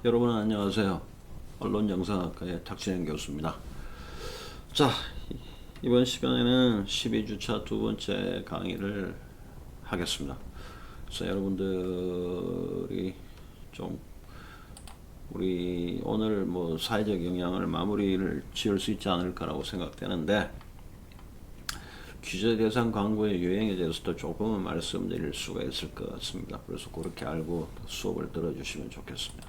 여러분 안녕하세요. 언론영상학과의 탁진영 교수입니다. 자, 이번 시간에는 12주차 두 번째 강의를 하겠습니다. 그래서 여러분들이 좀 우리 오늘 사회적 영향을 마무리를 지을 수 있지 않을까라고 생각되는데, 규제 대상 광고의 유행에 대해서도 조금은 말씀드릴 수가 있을 것 같습니다. 그래서 그렇게 알고 수업을 들어주시면 좋겠습니다.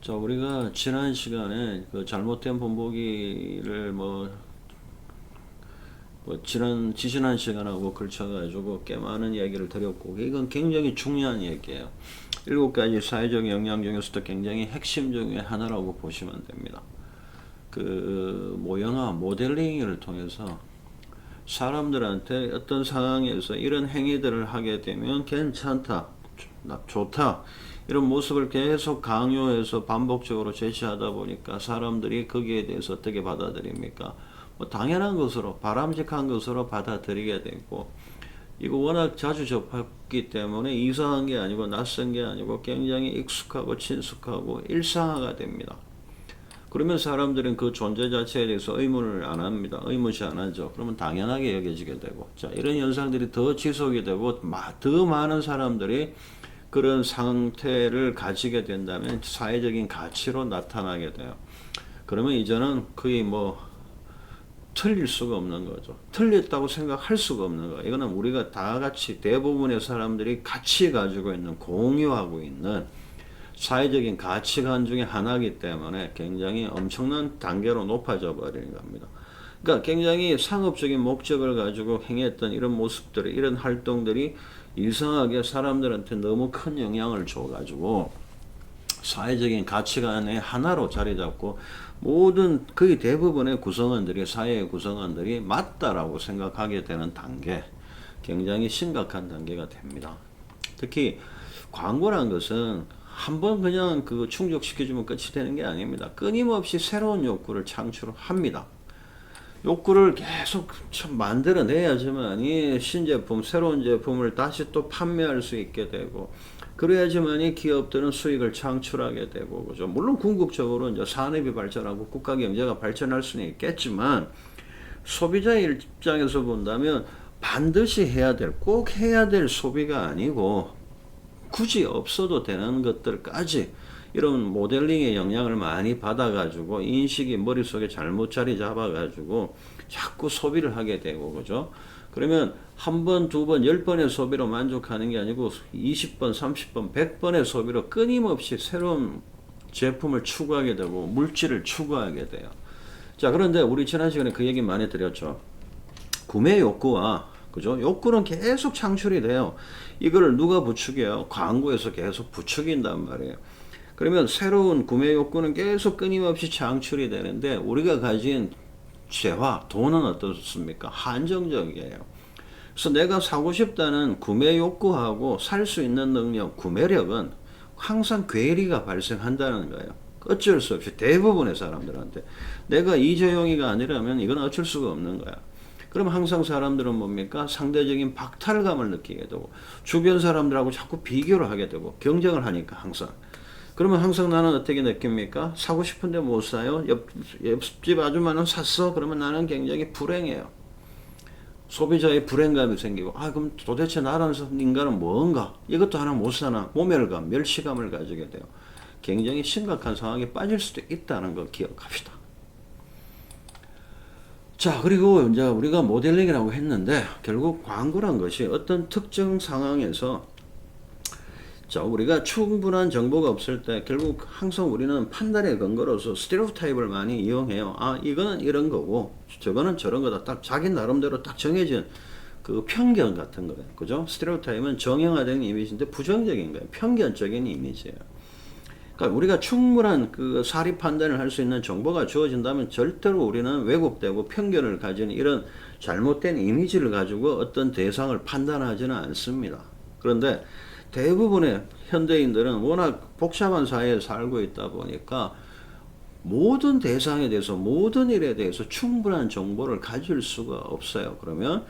자, 우리가 지난 시간에 그 잘못된 본보기를 지지난 시간하고 걸쳐가지고 꽤 많은 이야기를 드렸고, 이건 굉장히 중요한 얘기예요. 7가지 사회적 영향 중에서도 굉장히 핵심 중에 하나라고 보시면 됩니다. 그 모형화 모델링을 통해서 사람들한테 어떤 상황에서 이런 행위들을 하게 되면 괜찮다, 좋다, 이런 모습을 계속 강요해서 반복적으로 제시하다 보니까 사람들이 거기에 대해서 어떻게 받아들입니까? 당연한 것으로, 바람직한 것으로 받아들이게 되고, 이거 워낙 자주 접했기 때문에 이상한 게 아니고 낯선 게 아니고 굉장히 익숙하고 친숙하고 일상화가 됩니다. 그러면 사람들은 그 존재 자체에 대해서 의문을 안 합니다. 의문시 안 하죠. 그러면 당연하게 여겨지게 되고, 자, 이런 현상들이 더 지속이 되고 더 많은 사람들이 그런 상태를 가지게 된다면 사회적인 가치로 나타나게 돼요. 그러면 이제는 거의 틀릴 수가 없는 거죠. 틀렸다고 생각할 수가 없는 거예요. 이거는 우리가 다 같이 대부분의 사람들이 같이 가지고 있는, 공유하고 있는 사회적인 가치관 중에 하나이기 때문에 굉장히 엄청난 단계로 높아져 버리는 겁니다. 그러니까 굉장히 상업적인 목적을 가지고 행했던 이런 모습들이, 이런 활동들이 이상하게 사람들한테 너무 큰 영향을 줘가지고 사회적인 가치관의 하나로 자리 잡고 모든 거의 대부분의 구성원들이, 사회의 구성원들이 맞다라고 생각하게 되는 단계, 굉장히 심각한 단계가 됩니다. 특히 광고란 것은 한번 그냥 충족시켜주면 끝이 되는 게 아닙니다. 끊임없이 새로운 욕구를 창출합니다. 욕구를 계속 만들어내야지만이 신제품, 새로운 제품을 다시 또 판매할 수 있게 되고, 그래야지만이 기업들은 수익을 창출하게 되고, 그죠? 물론 궁극적으로 이제 산업이 발전하고 국가 경제가 발전할 수는 있겠지만, 소비자의 입장에서 본다면 반드시 꼭 해야 될 소비가 아니고, 굳이 없어도 되는 것들까지 이런 모델링의 영향을 많이 받아가지고 인식이 머릿속에 잘못 자리 잡아가지고 자꾸 소비를 하게 되고, 그죠? 그러면 한 번, 두 번, 10번의 소비로 만족하는 게 아니고 20번, 30번, 100번의 소비로 끊임없이 새로운 제품을 추구하게 되고 물질을 추구하게 돼요. 자, 그런데 우리 지난 시간에 그 얘기 많이 드렸죠. 구매 욕구와, 그죠? 욕구는 계속 창출이 돼요. 이걸 누가 부추겨요? 광고에서 계속 부추긴단 말이에요. 그러면 새로운 구매 욕구는 계속 끊임없이 창출이 되는데, 우리가 가진 재화, 돈은 어떻습니까? 한정적이에요. 그래서 내가 사고 싶다는 구매 욕구하고 살 수 있는 능력, 구매력은 항상 괴리가 발생한다는 거예요. 어쩔 수 없이 대부분의 사람들한테. 내가 이재용이가 아니라면 이건 어쩔 수가 없는 거야. 그럼 항상 사람들은 뭡니까? 상대적인 박탈감을 느끼게 되고, 주변 사람들하고 자꾸 비교를 하게 되고, 경쟁을 하니까 항상. 그러면 항상 나는 어떻게 느낍니까? 사고 싶은데 못 사요? 옆집 아줌마는 샀어? 그러면 나는 굉장히 불행해요. 소비자의 불행감이 생기고, 그럼 도대체 나라는 인간은 뭔가? 이것도 하나 못 사나? 모멸감, 멸시감을 가지게 돼요. 굉장히 심각한 상황에 빠질 수도 있다는 걸 기억합시다. 자, 그리고 이제 우리가 모델링이라고 했는데, 결국 광고란 것이 어떤 특정 상황에서, 자, 우리가 충분한 정보가 없을 때 결국 항상 우리는 판단의 근거로서 스테레오타입을 많이 이용해요. 이거는 이런 거고 저거는 저런 거다. 딱 자기 나름대로 딱 정해진 그 편견 같은 거예요. 그죠? 스테레오타입은 정형화된 이미지인데 부정적인 거예요. 편견적인 이미지예요. 그러니까 우리가 충분한 그 사리 판단을 할 수 있는 정보가 주어진다면 절대로 우리는 왜곡되고 편견을 가진 이런 잘못된 이미지를 가지고 어떤 대상을 판단하지는 않습니다. 그런데 대부분의 현대인들은 워낙 복잡한 사회에 살고 있다 보니까 모든 대상에 대해서, 모든 일에 대해서 충분한 정보를 가질 수가 없어요. 그러면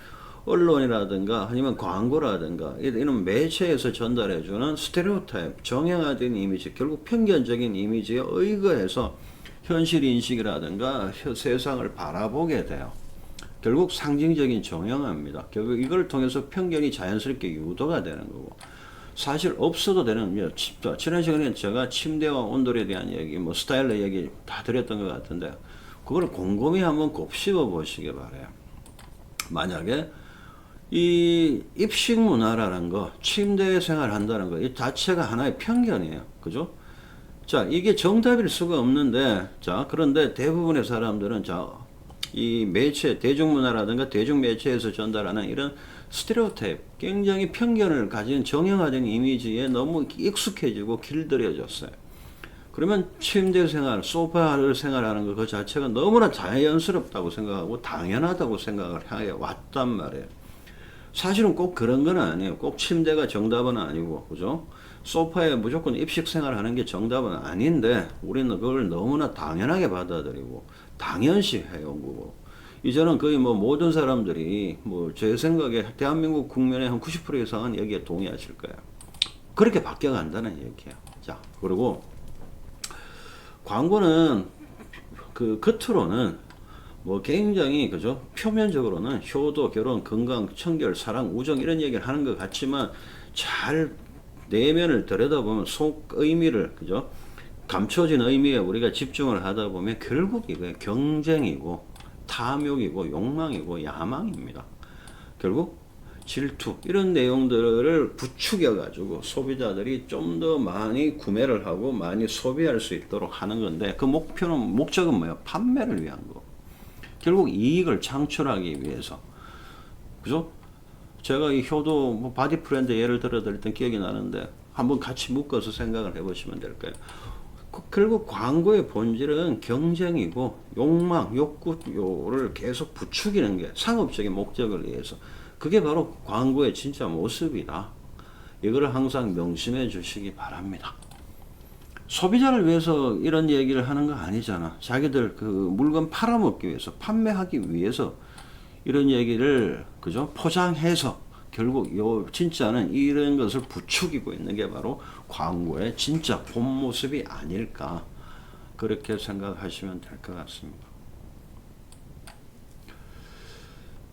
언론이라든가 아니면 광고라든가 이런 매체에서 전달해주는 스테레오타입, 정형화된 이미지, 결국 편견적인 이미지에 의거해서 현실 인식이라든가 세상을 바라보게 돼요. 결국 상징적인 정형화입니다. 결국 이걸 통해서 편견이 자연스럽게 유도가 되는 거고, 사실 없어도 되는, 지난 시간에 제가 침대와 온돌에 대한 얘기, 뭐 스타일러 얘기 다 드렸던 것 같은데, 그걸 곰곰이 한번 곱씹어 보시기 바래요. 만약에 이 입식 문화라는 거, 침대 생활한다는 거, 이 자체가 하나의 편견이에요. 그죠? 자, 이게 정답일 수가 없는데, 자, 그런데 대부분의 사람들은, 자, 이 매체, 대중문화라든가 대중매체에서 전달하는 이런 스테레오타입, 굉장히 편견을 가진 정형화된 이미지에 너무 익숙해지고 길들여졌어요. 그러면 침대 생활, 소파를 생활하는 것 그 자체가 너무나 자연스럽다고 생각하고 당연하다고 생각을 해 왔단 말이에요. 사실은 꼭 그런 건 아니에요. 꼭 침대가 정답은 아니고, 그죠? 소파에 무조건 입식 생활하는 게 정답은 아닌데, 우리는 그걸 너무나 당연하게 받아들이고, 당연시 해온 거고. 이제는 거의 뭐 모든 사람들이, 뭐 제 생각에 대한민국 국민의 한 90% 이상은 여기에 동의하실 거예요. 그렇게 바뀌어간다는 얘기예요. 자, 그리고 광고는 그 겉으로는 뭐 굉장히 그죠, 표면적으로는 효도, 결혼, 건강, 청결, 사랑, 우정 이런 얘기를 하는 것 같지만 잘 내면을 들여다보면 속 의미를 그죠, 감춰진 의미에 우리가 집중을 하다 보면 결국 이게 경쟁이고 탐욕이고 욕망이고 야망입니다. 결국 질투 이런 내용들을 부추겨 가지고 소비자들이 좀 더 많이 구매를 하고 많이 소비할 수 있도록 하는 건데, 그 목적은 뭐예요? 판매를 위한 거. 결국 이익을 창출하기 위해서. 그죠? 제가 이 효도 뭐 바디 프렌드 예를 들어 드렸던 기억이 나는데 한번 같이 묶어서 생각을 해보시면 될 거예요. 결국 광고의 본질은 경쟁이고 욕망, 욕구를 계속 부추기는 게 상업적인 목적을 위해서. 그게 바로 광고의 진짜 모습이다. 이거를 항상 명심해 주시기 바랍니다. 소비자를 위해서 이런 얘기를 하는 거 아니잖아. 자기들 그 물건 팔아먹기 위해서, 판매하기 위해서 이런 얘기를 그죠, 포장해서 결국 요 진짜는 이런 것을 부추기고 있는 게 바로 광고의 진짜 본 모습이 아닐까, 그렇게 생각하시면 될 것 같습니다.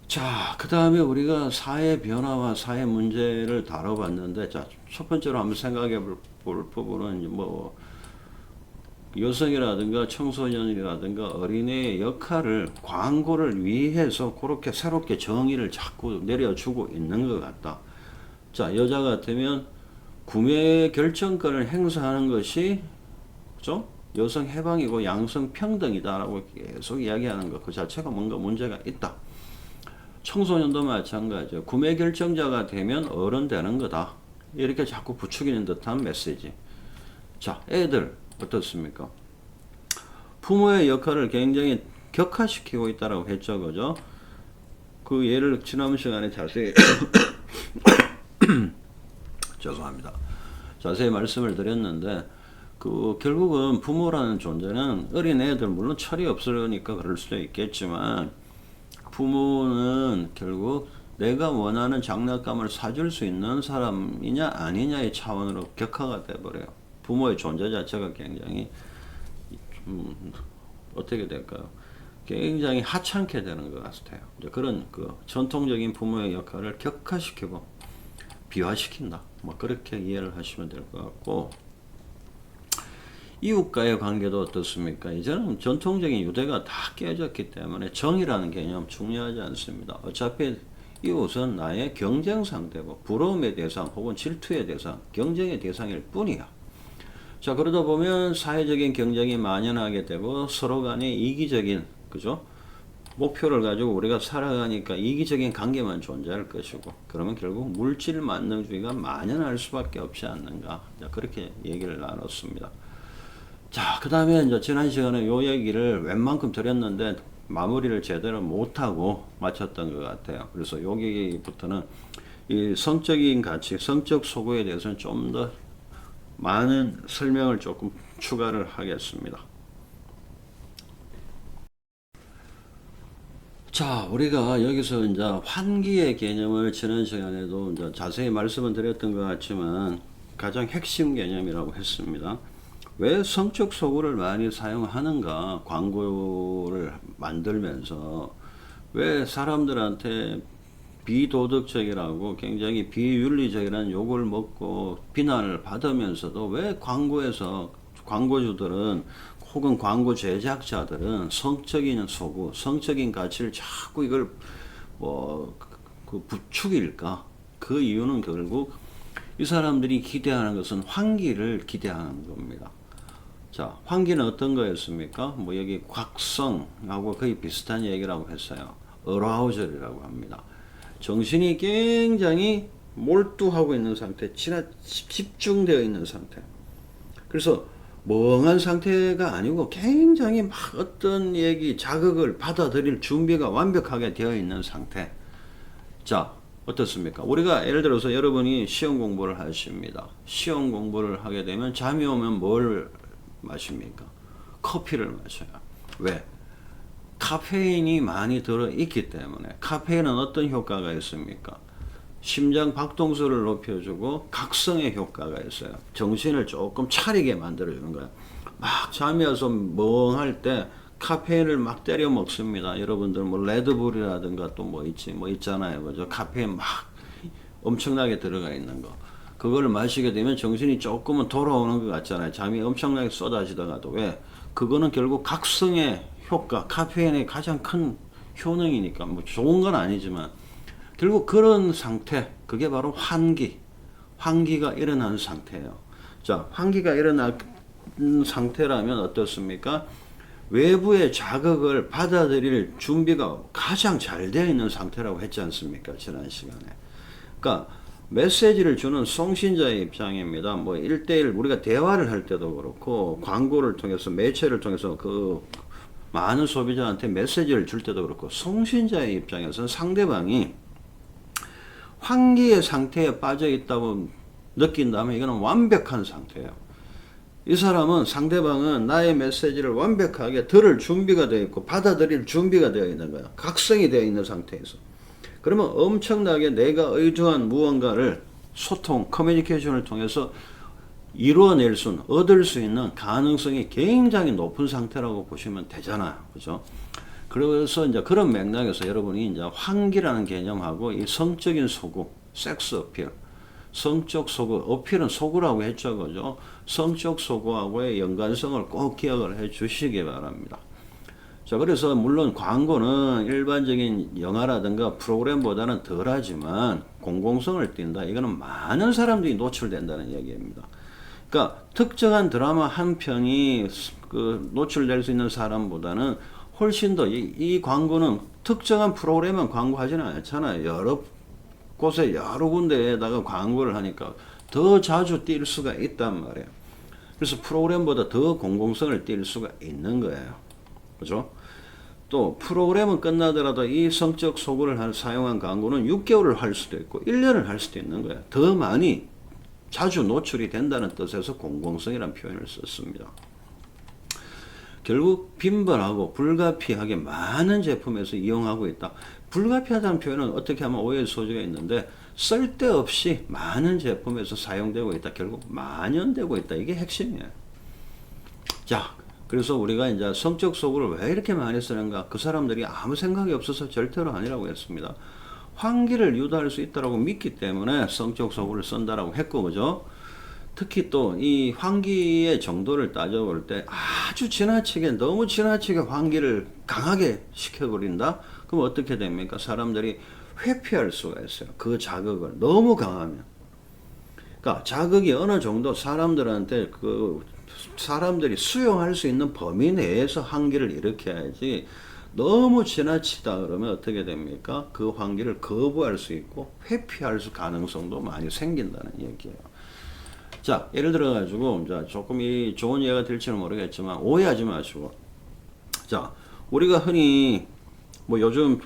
자, 그 다음에 우리가 사회 변화와 사회 문제를 다뤄봤는데, 자, 첫 번째로 한번 생각해 볼 부분은 뭐 여성이라든가 청소년이라든가 어린이의 역할을 광고를 위해서 그렇게 새롭게 정의를 자꾸 내려주고 있는 것 같다. 자, 여자 같으면 구매 결정권을 행사하는 것이 그죠? 여성 해방이고 양성 평등이다라고 계속 이야기하는 것 그 자체가 뭔가 문제가 있다. 청소년도 마찬가지예요. 구매 결정자가 되면 어른 되는 거다. 이렇게 자꾸 부추기는 듯한 메시지. 자, 애들 어떻습니까? 부모의 역할을 굉장히 격화시키고 있다라고 했죠, 그죠? 그 예를 지난 시간에 자세히 죄송합니다. 자세히 말씀을 드렸는데, 그 결국은 부모라는 존재는 어린 애들 물론 철이 없으니까 그럴 수도 있겠지만, 부모는 결국 내가 원하는 장난감을 사줄 수 있는 사람이냐 아니냐의 차원으로 격화가 돼버려요. 부모의 존재 자체가 굉장히 어떻게 될까요? 굉장히 하찮게 되는 것 같아요. 이제 그런 그 전통적인 부모의 역할을 격화시키고 비화시킨다. 뭐 그렇게 이해를 하시면 될 것 같고, 이웃과의 관계도 어떻습니까? 이제는 전통적인 유대가 다 깨졌기 때문에 정이라는 개념 중요하지 않습니다. 어차피 이웃은 나의 경쟁 상대고 부러움의 대상 혹은 질투의 대상, 경쟁의 대상일 뿐이야. 자, 그러다 보면 사회적인 경쟁이 만연하게 되고 서로 간에 이기적인, 그죠? 목표를 가지고 우리가 살아가니까 이기적인 관계만 존재할 것이고, 그러면 결국 물질 만능주의가 만연할 수밖에 없지 않는가. 자, 그렇게 얘기를 나눴습니다. 자, 그 다음에 이제 지난 시간에 요 얘기를 웬만큼 드렸는데 마무리를 제대로 못하고 마쳤던 것 같아요. 그래서 여기부터는 이 성적인 가치, 성적 소구에 대해서는 좀 더 많은 설명을 조금 추가를 하겠습니다. 자, 우리가 여기서 이제 환기의 개념을 지난 시간에도 이제 자세히 말씀을 드렸던 것 같지만 가장 핵심 개념이라고 했습니다. 왜 성적 소구를 많이 사용하는가? 광고를 만들면서 왜 사람들한테 비도덕적이라고 굉장히 비윤리적이라는 욕을 먹고 비난을 받으면서도 왜 광고에서 광고주들은 혹은 광고 제작자들은 성적인 소구, 성적인 가치를 자꾸 이걸 그 부추길까? 그 이유는 결국 이 사람들이 기대하는 것은 환기를 기대하는 겁니다. 자, 환기는 어떤 거였습니까? 뭐 여기 곽성하고 거의 비슷한 얘기라고 했어요. 어라우절이라고 합니다. 정신이 굉장히 몰두하고 있는 상태, 집중되어 있는 상태. 그래서 멍한 상태가 아니고 굉장히 막 어떤 얘기, 자극을 받아들일 준비가 완벽하게 되어 있는 상태. 자, 어떻습니까? 우리가 예를 들어서 여러분이 시험 공부를 하십니다. 시험 공부를 하게 되면 잠이 오면 뭘 마십니까? 커피를 마셔요. 왜? 카페인이 많이 들어있기 때문에. 카페인은 어떤 효과가 있습니까? 심장 박동수를 높여주고 각성의 효과가 있어요. 정신을 조금 차리게 만들어주는 거예요. 막 잠이 와서 멍할 때 카페인을 막 때려 먹습니다. 여러분들 뭐 레드불이라든가 또 뭐 있잖아요. 그죠? 카페인 막 엄청나게 들어가 있는 거. 그걸 마시게 되면 정신이 조금은 돌아오는 것 같잖아요. 잠이 엄청나게 쏟아지다가도. 왜? 그거는 결국 각성의 효과, 카페인의 가장 큰 효능이니까. 뭐 좋은 건 아니지만 결국 그런 상태, 그게 바로 환기가 일어난 상태예요. 자, 환기가 일어난 상태라면 어떻습니까? 외부의 자극을 받아들일 준비가 가장 잘 되어 있는 상태라고 했지 않습니까? 지난 시간에. 그러니까 메시지를 주는 송신자의 입장입니다. 뭐 1대1 우리가 대화를 할 때도 그렇고 광고를 통해서 매체를 통해서 그 많은 소비자한테 메시지를 줄 때도 그렇고 송신자의 입장에서는 상대방이 환기의 상태에 빠져 있다고 느낀다면 이거는 완벽한 상태예요. 이 사람은 상대방은 나의 메시지를 완벽하게 들을 준비가 되어 있고 받아들일 준비가 되어 있는 거야. 각성이 되어 있는 상태에서. 그러면 엄청나게 내가 의도한 무언가를 소통, 커뮤니케이션을 통해서 이루어낼 수, 얻을 수 있는 가능성이 굉장히 높은 상태라고 보시면 되잖아요. 그죠? 그래서 이제 그런 맥락에서 여러분이 이제 환기라는 개념하고 이 성적인 소구, 섹스 어필, 성적 소구, 어필은 소구라고 했죠. 그죠? 성적 소구하고의 연관성을 꼭 기억을 해 주시기 바랍니다. 자, 그래서 물론 광고는 일반적인 영화라든가 프로그램보다는 덜하지만 공공성을 띈다. 이거는 많은 사람들이 노출된다는 얘기입니다. 그러니까 특정한 드라마 한 편이 그 노출될 수 있는 사람보다는 훨씬 더 이 광고는 특정한 프로그램만 광고하지는 않잖아요. 여러 곳에 여러 군데에다가 광고를 하니까 더 자주 띌 수가 있단 말이에요. 그래서 프로그램보다 더 공공성을 띌 수가 있는 거예요. 그죠? 또 프로그램은 끝나더라도 이 성적 소구를 사용한 광고는 6개월을 할 수도 있고 1년을 할 수도 있는 거예요. 더 많이 자주 노출이 된다는 뜻에서 공공성이라는 표현을 썼습니다. 결국 빈번하고 불가피하게 많은 제품에서 이용하고 있다. 불가피하다는 표현은 어떻게 하면 오해의 소지가 있는데 쓸데없이 많은 제품에서 사용되고 있다. 결국 만연되고 있다. 이게 핵심이에요. 자, 그래서 우리가 이제 성적 소구를 왜 이렇게 많이 쓰는가? 그 사람들이 아무 생각이 없어서 절대로 아니라고 했습니다. 환기를 유도할 수 있다고 믿기 때문에 성적 소구를 쓴다라고 했고, 그죠? 특히 또 이 환기의 정도를 따져볼 때 아주 지나치게, 너무 지나치게 환기를 강하게 시켜버린다? 그럼 어떻게 됩니까? 사람들이 회피할 수가 있어요. 그 자극을 너무 강하면. 그러니까 자극이 어느 정도 사람들한테 사람들이 수용할 수 있는 범위 내에서 환기를 일으켜야지 너무 지나치다 그러면 어떻게 됩니까? 그 환기를 거부할 수 있고 회피할 수 가능성도 많이 생긴다는 얘기예요. 자, 예를 들어 가지고 조금 이 좋은 예가 될지는 모르겠지만 오해하지 마시고, 자, 우리가 흔히 뭐 요즘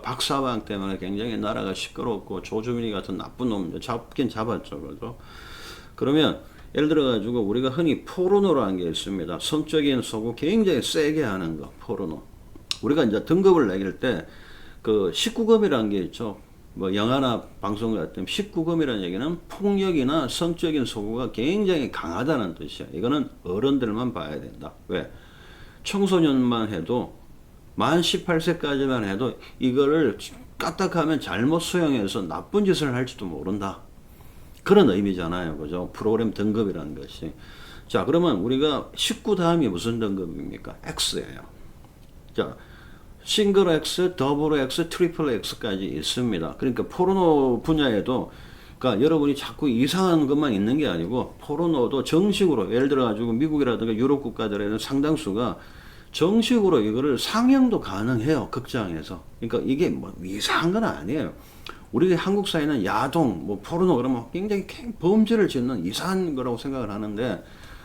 박사방 때문에 굉장히 나라가 시끄럽고 조주민이 같은 나쁜 놈 잡긴 잡았죠. 그죠? 그러면 예를 들어 가지고 우리가 흔히 포르노라는 게 있습니다. 성적인 소구 굉장히 세게 하는 거, 포르노. 우리가 이제 등급을 매길 때 그 19금이라는 게 있죠. 뭐 영화나 방송 같은 19금이라는 얘기는 폭력이나 성적인 소구가 굉장히 강하다는 뜻이야. 이거는 어른들만 봐야 된다. 왜? 청소년만 해도 만 18세까지만 해도 이거를 까딱하면 잘못 수용해서 나쁜 짓을 할지도 모른다. 그런 의미잖아요. 그죠? 프로그램 등급이라는 것이. 자, 그러면 우리가 19 다음이 무슨 등급입니까? X예요. 자, 싱글 X, 더블 X, 트리플 X까지 있습니다. 그러니까 포르노 분야에도 그러니까 여러분이 자꾸 이상한 것만 있는 게 아니고 포르노도 정식으로 예를 들어 가지고 미국이라든가 유럽 국가들에는 상당수가 정식으로 이거를 상영도 가능해요. 극장에서. 그러니까 이게 뭐 이상한 건 아니에요. 우리 한국 사회는 야동, 뭐 포르노 그러면 굉장히 범죄를 짓는 이상한 거라고 생각을 하는데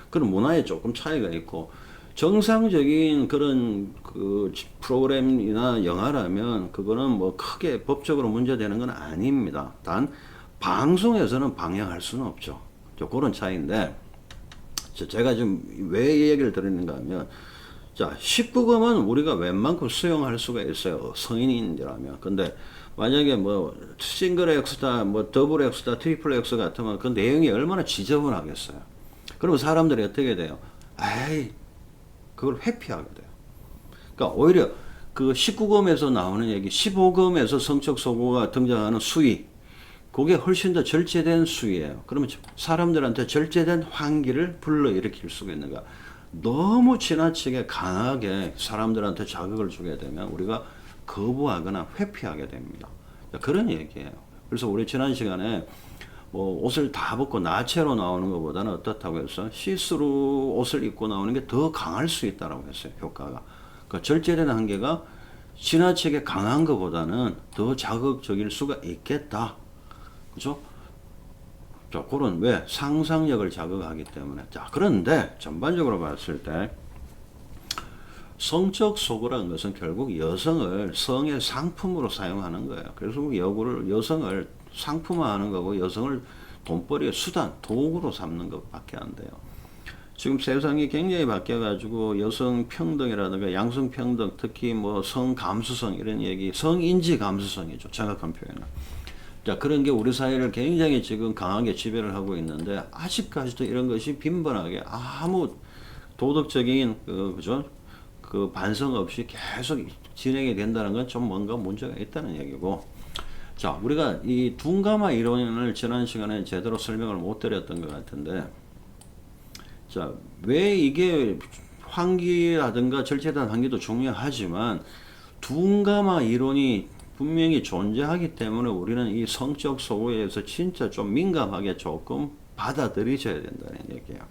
그런 문화에 조금 차이가 있고 정상적인 그런 그 프로그램이나 영화라면 그거는 뭐 크게 법적으로 문제되는 건 아닙니다. 단 방송에서는 방영할 수는 없죠. 그런 차이인데 제가 지금 왜 이 얘기를 드리는가 하면 자 19금은 우리가 웬만큼 수용할 수가 있어요. 성인인이라면. 근데 만약에 뭐 싱글 X다, 뭐 더블 X다, 트리플 X 같으면 그 내용이 얼마나 지저분하겠어요. 그러면 사람들이 어떻게 돼요? 에이, 그걸 회피하게 돼요. 그러니까 오히려 그 19금에서 나오는 얘기, 15금에서 성적 소구가 등장하는 수위, 그게 훨씬 더 절제된 수위예요. 그러면 사람들한테 절제된 환기를 불러일으킬 수가 있는가? 너무 지나치게 강하게 사람들한테 자극을 주게 되면 우리가 거부하거나 회피하게 됩니다. 그런 얘기예요. 그래서 우리 지난 시간에 뭐 옷을 다 벗고 나체로 나오는 것보다는 어떻다고 해서 시스루 옷을 입고 나오는 게 더 강할 수 있다라고 했어요. 효과가. 그러니까 절제된 한계가 지나치게 강한 것보다는 더 자극적일 수가 있겠다. 그죠? 자, 그런 왜 상상력을 자극하기 때문에. 자, 그런데 전반적으로 봤을 때 성적 소구라는 것은 결국 여성을 성의 상품으로 사용하는 거예요. 그래서 여성을 상품화하는 거고 여성을 돈벌이의 수단, 도구로 삼는 것밖에 안 돼요. 지금 세상이 굉장히 바뀌어가지고 여성 평등이라든가 양성 평등, 특히 뭐 성 감수성 이런 얘기, 성인지 감수성이죠. 정확한 표현은. 자, 그런 게 우리 사회를 굉장히 지금 강하게 지배를 하고 있는데 아직까지도 이런 것이 빈번하게 아무 도덕적인 그죠? 그 반성 없이 계속 진행이 된다는 건 좀 뭔가 문제가 있다는 얘기고. 자, 우리가 이 둔가마 이론을 지난 시간에 제대로 설명을 못 드렸던 것 같은데, 자, 왜 이게 환기라든가 절제된 환기도 중요하지만 둔가마 이론이 분명히 존재하기 때문에 우리는 이 성적 소구에 대해서 진짜 좀 민감하게 조금 받아들이셔야 된다는 얘기예요.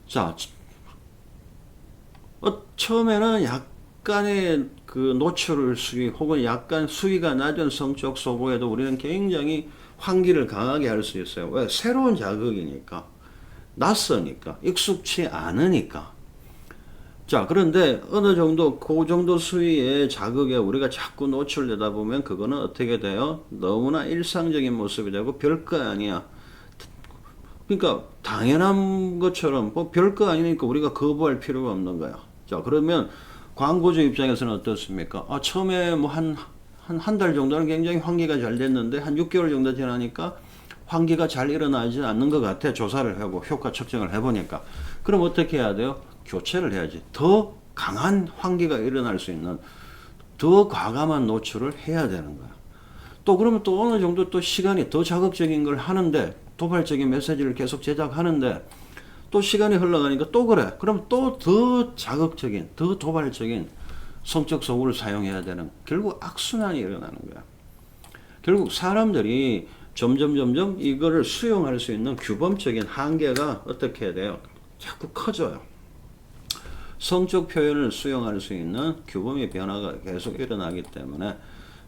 자, 처음에는 약간의 그 노출 수위 혹은 약간 수위가 낮은 성적 소구에도 우리는 굉장히 환기를 강하게 할 수 있어요. 왜? 새로운 자극이니까. 낯서니까. 익숙치 않으니까. 자, 그런데 어느 정도, 그 정도 수위의 자극에 우리가 자꾸 노출되다 보면 그거는 어떻게 돼요? 너무나 일상적인 모습이 되고 별거 아니야. 그러니까 당연한 것처럼 뭐 별거 아니니까 우리가 거부할 필요가 없는 거야. 자, 그러면 광고주 입장에서는 어떻습니까? 아, 처음에 뭐 한 달 정도는 굉장히 환기가 잘 됐는데 한 6개월 정도 지나니까 환기가 잘 일어나지 않는 것 같아. 조사를 하고 효과 측정을 해보니까. 그럼 어떻게 해야 돼요? 교체를 해야지. 더 강한 환기가 일어날 수 있는 더 과감한 노출을 해야 되는 거야. 또 그러면 또 어느 정도 또 시간이 더 자극적인 걸 하는데 도발적인 메시지를 계속 제작하는데 또 시간이 흘러가니까 또 그래. 그럼 또 더 자극적인, 더 도발적인 성적 소구를 사용해야 되는 결국 악순환이 일어나는 거야. 결국 사람들이 점점 이거를 수용할 수 있는 규범적인 한계가 어떻게 해야 돼요? 자꾸 커져요. 성적 표현을 수용할 수 있는 규범의 변화가 계속 일어나기 때문에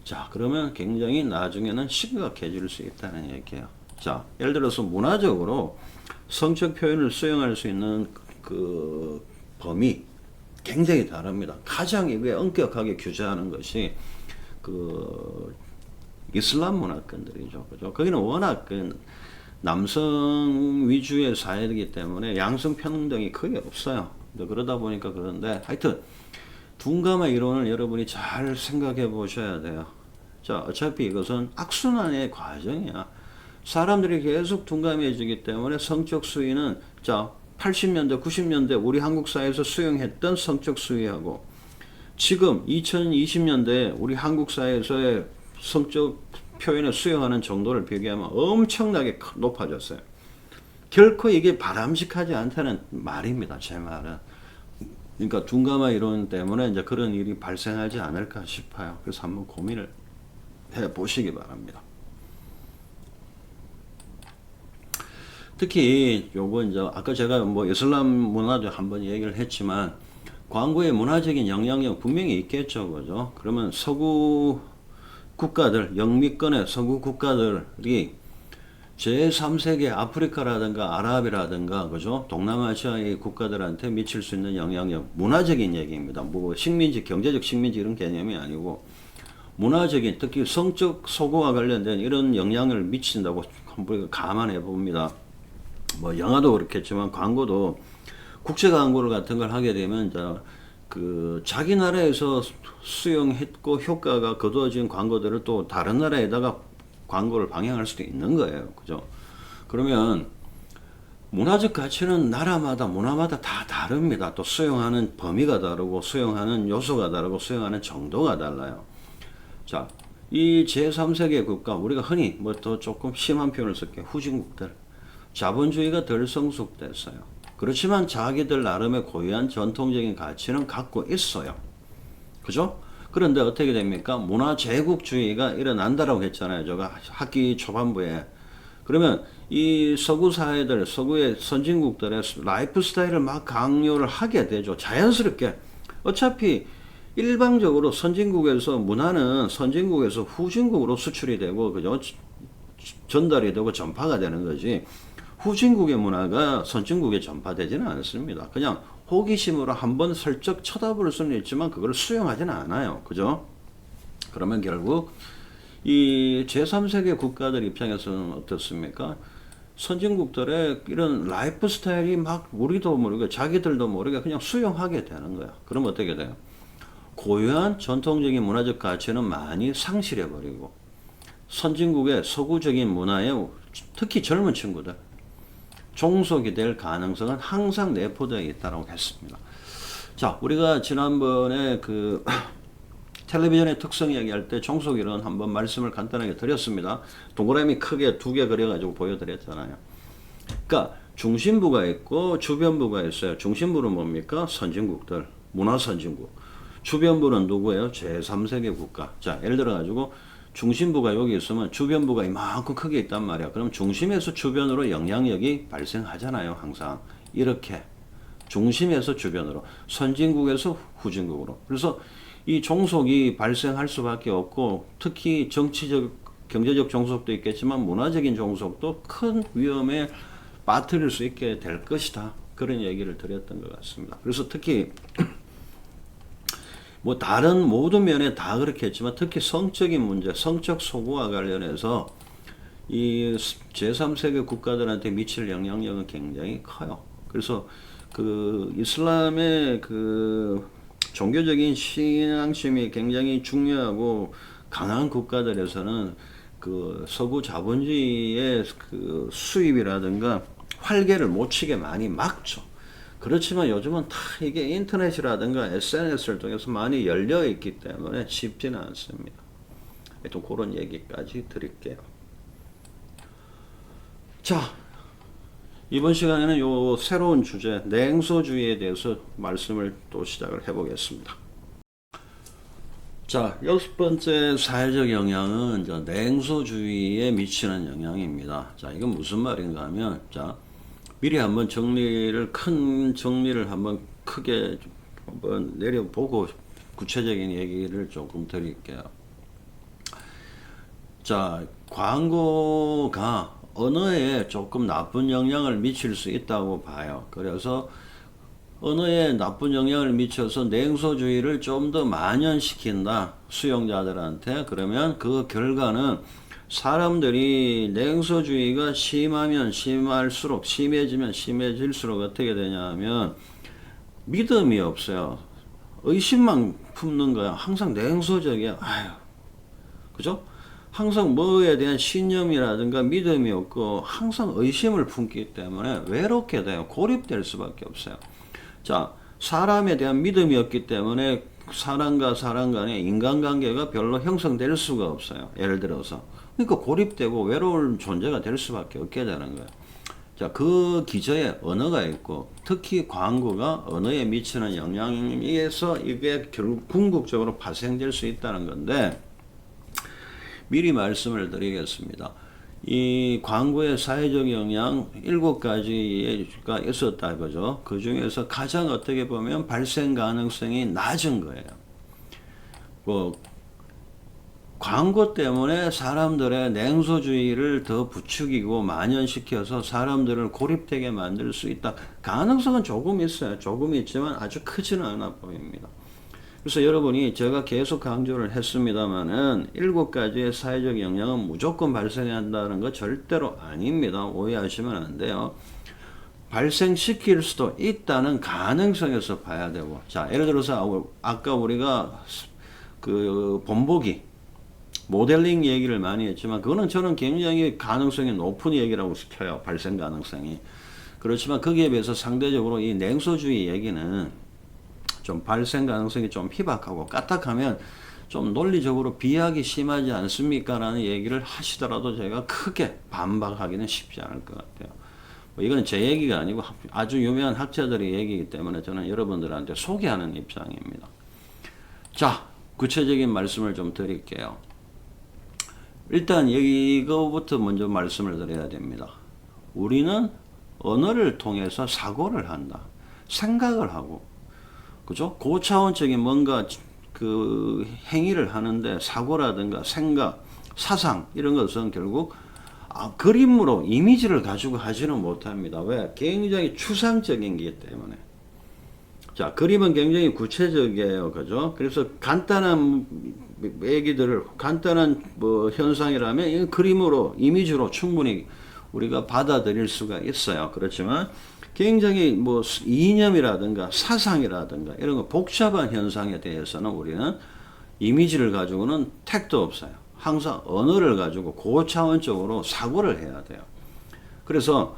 자, 그러면 굉장히 나중에는 심각해질 수 있다는 얘기예요. 자, 예를 들어서 문화적으로 성적 표현을 수용할 수 있는 그 범위 굉장히 다릅니다. 가장 이게 엄격하게 규제하는 것이 그 이슬람 문화권들이죠. 그죠? 거기는 워낙 그 남성 위주의 사회이기 때문에 양성 평등이 거의 없어요. 그러다 보니까 그런데 하여튼 둔감한 이론을 여러분이 잘 생각해 보셔야 돼요. 자, 어차피 이것은 악순환의 과정이야. 사람들이 계속 둔감해지기 때문에 성적 수위는, 자, 80년대, 90년대 우리 한국 사회에서 수용했던 성적 수위하고 지금 2020년대 우리 한국 사회에서의 성적 표현을 수용하는 정도를 비교하면 엄청나게 높아졌어요. 결코 이게 바람직하지 않다는 말입니다. 제 말은. 그러니까 둔감한 이론 때문에 이제 그런 일이 발생하지 않을까 싶어요. 그래서 한번 고민을 해 보시기 바랍니다. 특히 요거 이제 아까 제가 뭐 이슬람 문화도 한번 얘기를 했지만 광고의 문화적인 영향력 분명히 있겠죠, 그죠? 그러면 서구 국가들, 영미권의 서구 국가들이 제3세계 아프리카라든가 아랍이라든가, 그죠? 동남아시아의 국가들한테 미칠 수 있는 영향력, 문화적인 얘기입니다. 뭐 식민지, 경제적 식민지 이런 개념이 아니고 문화적인, 특히 성적 소구와 관련된 이런 영향을 미친다고 한번 감안해 봅니다. 뭐 영화도 그렇겠지만 광고도 국제 광고를 같은 걸 하게 되면 이제 그 자기 나라에서 수용했고 효과가 거두어진 광고들을 또 다른 나라에다가 광고를 방영할 수도 있는 거예요. 그죠? 그러면 문화적 가치는 나라마다 문화마다 다 다릅니다. 또 수용하는 범위가 다르고 수용하는 요소가 다르고 수용하는 정도가 달라요. 자, 이 제3세계 국가, 우리가 흔히 뭐 더 조금 심한 표현을 쓸게요. 후진국들. 자본주의가 덜 성숙됐어요. 그렇지만 자기들 나름의 고유한 전통적인 가치는 갖고 있어요. 그죠? 그런데 어떻게 됩니까? 문화 제국주의가 일어난다라고 했잖아요. 제가 학기 초반부에. 그러면 이 서구 사회들, 서구의 선진국들의 라이프 스타일을 막 강요를 하게 되죠. 자연스럽게. 어차피 일방적으로 선진국에서 문화는 선진국에서 후진국으로 수출이 되고, 그죠? 전달이 되고 전파가 되는 거지. 후진국의 문화가 선진국에 전파되지는 않습니다. 그냥 호기심으로 한번 슬쩍 쳐다볼 수는 있지만 그걸 수용하지는 않아요. 그죠? 그러면 결국 이 제3세계 국가들 입장에서는 어떻습니까? 선진국들의 이런 라이프 스타일이 막 우리도 모르게 자기들도 모르게 그냥 수용하게 되는 거야. 그럼 어떻게 돼요? 고유한 전통적인 문화적 가치는 많이 상실해버리고 선진국의 서구적인 문화에 특히 젊은 친구들 종속이 될 가능성은 항상 내포되어 있다고 했습니다. 자, 우리가 지난번에 그 텔레비전의 특성 얘기할 때 종속이론 한번 말씀을 간단하게 드렸습니다. 동그라미 크게 두 개 그려가지고 보여드렸잖아요. 그러니까 중심부가 있고 주변부가 있어요. 중심부는 뭡니까? 선진국들, 문화 선진국. 주변부는 누구예요? 제3세계 국가. 자, 예를 들어가지고 중심부가 여기 있으면 주변부가 이만큼 크게 있단 말이야. 그럼 중심에서 주변으로 영향력이 발생하잖아요. 항상. 이렇게. 중심에서 주변으로. 선진국에서 후진국으로. 그래서 이 종속이 발생할 수밖에 없고 특히 정치적, 경제적 종속도 있겠지만 문화적인 종속도 큰 위험에 빠뜨릴 수 있게 될 것이다. 그런 얘기를 드렸던 것 같습니다. 그래서 특히 뭐 다른 모든 면에 다 그렇겠지만 특히 성적인 문제, 성적 소구와 관련해서 이 제3세계 국가들한테 미칠 영향력은 굉장히 커요. 그래서 그 이슬람의 그 종교적인 신앙심이 굉장히 중요하고 강한 국가들에서는 그 서구 자본주의의 그 수입이라든가 활개를 못 치게 많이 막죠. 그렇지만 요즘은 다 이게 인터넷이라든가 SNS를 통해서 많이 열려 있기 때문에 쉽지는 않습니다. 또 그런 얘기까지 드릴게요. 자, 이번 시간에는 요 새로운 주제 냉소주의에 대해서 말씀을 또 시작을 해보겠습니다. 자, 여섯 번째 사회적 영향은 이제 냉소주의에 미치는 영향입니다. 자, 이건 무슨 말인가 하면, 자, 미리 한번 큰 정리를 한번 크게 한번 내려보고 구체적인 얘기를 조금 드릴게요. 자, 광고가 언어에 조금 나쁜 영향을 미칠 수 있다고 봐요. 그래서 언어에 나쁜 영향을 미쳐서 냉소주의를 좀 더 만연시킨다. 수용자들한테. 그러면 그 결과는 사람들이 냉소주의가 심하면 심할수록 심해지면 심해질수록 어떻게 되냐면 믿음이 없어요. 의심만 품는 거야. 항상 냉소적이야. 아유, 그죠? 항상 뭐에 대한 신념이라든가 믿음이 없고 항상 의심을 품기 때문에 외롭게 돼요. 고립될 수밖에 없어요. 자, 사람에 대한 믿음이 없기 때문에 사람과 사람 간의 인간관계가 별로 형성될 수가 없어요. 예를 들어서. 그러니까 고립되고 외로운 존재가 될 수밖에 없게 되는 거예요. 자, 그 기저에 언어가 있고 특히 광고가 언어에 미치는 영향에서 이게 결국 궁극적으로 발생될 수 있다는 건데 미리 말씀을 드리겠습니다. 이 광고의 사회적 영향 7가지가 있었다 그죠? 그 중에서 가장 어떻게 보면 발생 가능성이 낮은 거예요. 뭐 광고 때문에 사람들의 냉소주의를 더 부추기고 만연시켜서 사람들을 고립되게 만들 수 있다. 가능성은 조금 있어요. 조금 있지만 아주 크지는 않아 보입니다. 그래서 여러분이 제가 계속 강조를 했습니다만은 7가지의 사회적 영향은 무조건 발생한다는 거 절대로 아닙니다. 오해하시면 안 돼요. 발생시킬 수도 있다는 가능성에서 봐야 되고, 자, 예를 들어서 아까 우리가 그 본보기 모델링 얘기를 많이 했지만 그거는 저는 굉장히 가능성이 높은 얘기라고 시켜요. 발생 가능성이. 그렇지만 거기에 비해서 상대적으로 이 냉소주의 얘기는 좀 발생 가능성이 좀 희박하고 까딱하면 좀 논리적으로 비약이 심하지 않습니까? 라는 얘기를 하시더라도 제가 크게 반박하기는 쉽지 않을 것 같아요. 뭐 이건 제 얘기가 아니고 아주 유명한 학자들의 얘기이기 때문에 저는 여러분들한테 소개하는 입장입니다. 자, 구체적인 말씀을 좀 드릴게요. 일단 이거부터 먼저 말씀을 드려야 됩니다. 우리는 언어를 통해서 사고를 한다. 생각을 하고, 그죠? 고차원적인 뭔가 그 행위를 하는데 사고라든가 생각, 사상 이런 것은 결국 그림으로 이미지를 가지고 하지는 못합니다. 왜? 굉장히 추상적인 게 때문에. 자, 그림은 굉장히 구체적이에요. 그죠? 그래서 간단한 얘기들을, 간단한 뭐 현상이라면 이 그림으로, 이미지로 충분히 우리가 받아들일 수가 있어요. 그렇지만 굉장히 뭐 이념이라든가 사상이라든가 이런 거 복잡한 현상에 대해서는 우리는 이미지를 가지고는 택도 없어요. 항상 언어를 가지고 고차원적으로 사고를 해야 돼요. 그래서